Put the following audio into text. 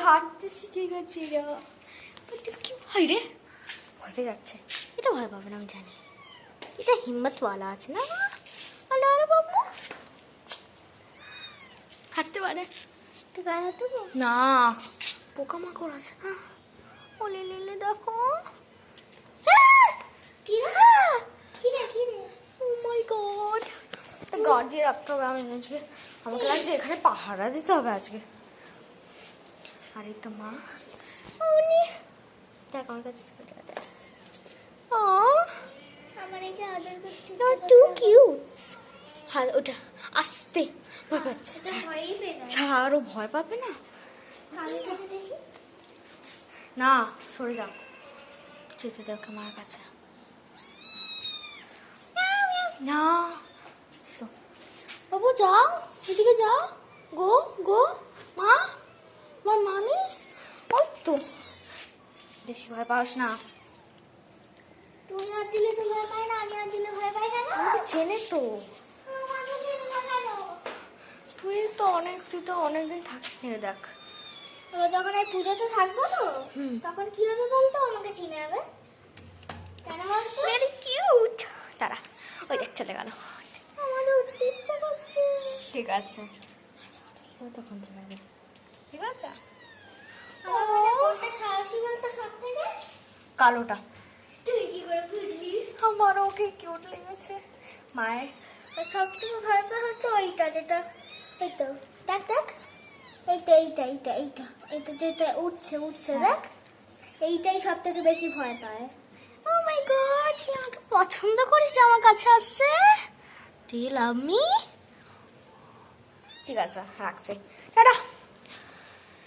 হাঁটতে শিখে গেছি রে। কি ভয় রে, ভয় পেয়ে যাচ্ছে। এটা ভয় পাবে না আমি জানি, এটা হিম্মতওয়ালা আছে না। আরে আরে বাবু হাঁটতে পারে। একটু গায়ে হাত দেবো না, পোকামাকড় আছে না। ওলে লেলে দেখো কি রে, কি রে, কি রে, ও মাই গড। গার্ড দিয়ে রাখতে হবে আমি আজকে, আমাকে লাগছে এখানে পাহারা দিতে হবে আজকে। আরে তো মা উনি দেখ আমার কাছে আমার একে আদর করতে টু কিউট। হ্যাঁ ওটা আস্তে ভয় পাচ্ছে, ভয়ই পেয়ে যায়। ছাড়ও ভয় পাবে না। আমি কাছে দেখি না সরে যাও, যেতে দাও আমার কাছে। না বাবু যাও, এদিকে যাও। গো গো মা, আমার মামি। ওই তো বেশি ভয় পাস না। তুমি হাত দিলে তো ভয় পাই না, আমি হাত দিলে ভয় পাই কেন? আমাকে চেনে তো, আমাকে চেনো না কেন? তুই তো অনেকদিন থাকিস নি। দেখ এবার যখন এই পুজোতে থাকবো তো, তখন কি হবে বলতো, আমাকে চিনে যাবে। কেন বলতো? Very cute. তারা ওই দেখ চলে গেল। আমাদের উঠতে ইচ্ছা করছে। ঠিক আছে তখন তো লাগে, ঠিক আছে। আমার মনে কোনটা সাহসী বলতো সব থেকে? কালোটা। তুই কি করে বুঝলি? আমার ওকে কিউট লেগেছে। মায়ের সব থেকে ভয় পাই হচ্ছে ওইটা, যেটা এই তো দেখ দেখ, এইটা যেটা উঠছে দেখ, এইটাই সব থেকে বেশি ভয় পায়। ও মাই গড, তুই আমাকে পছন্দ করিস, আমার কাছে আসছে। Do you love me? ঠিক আছে রাখছি, টাটা।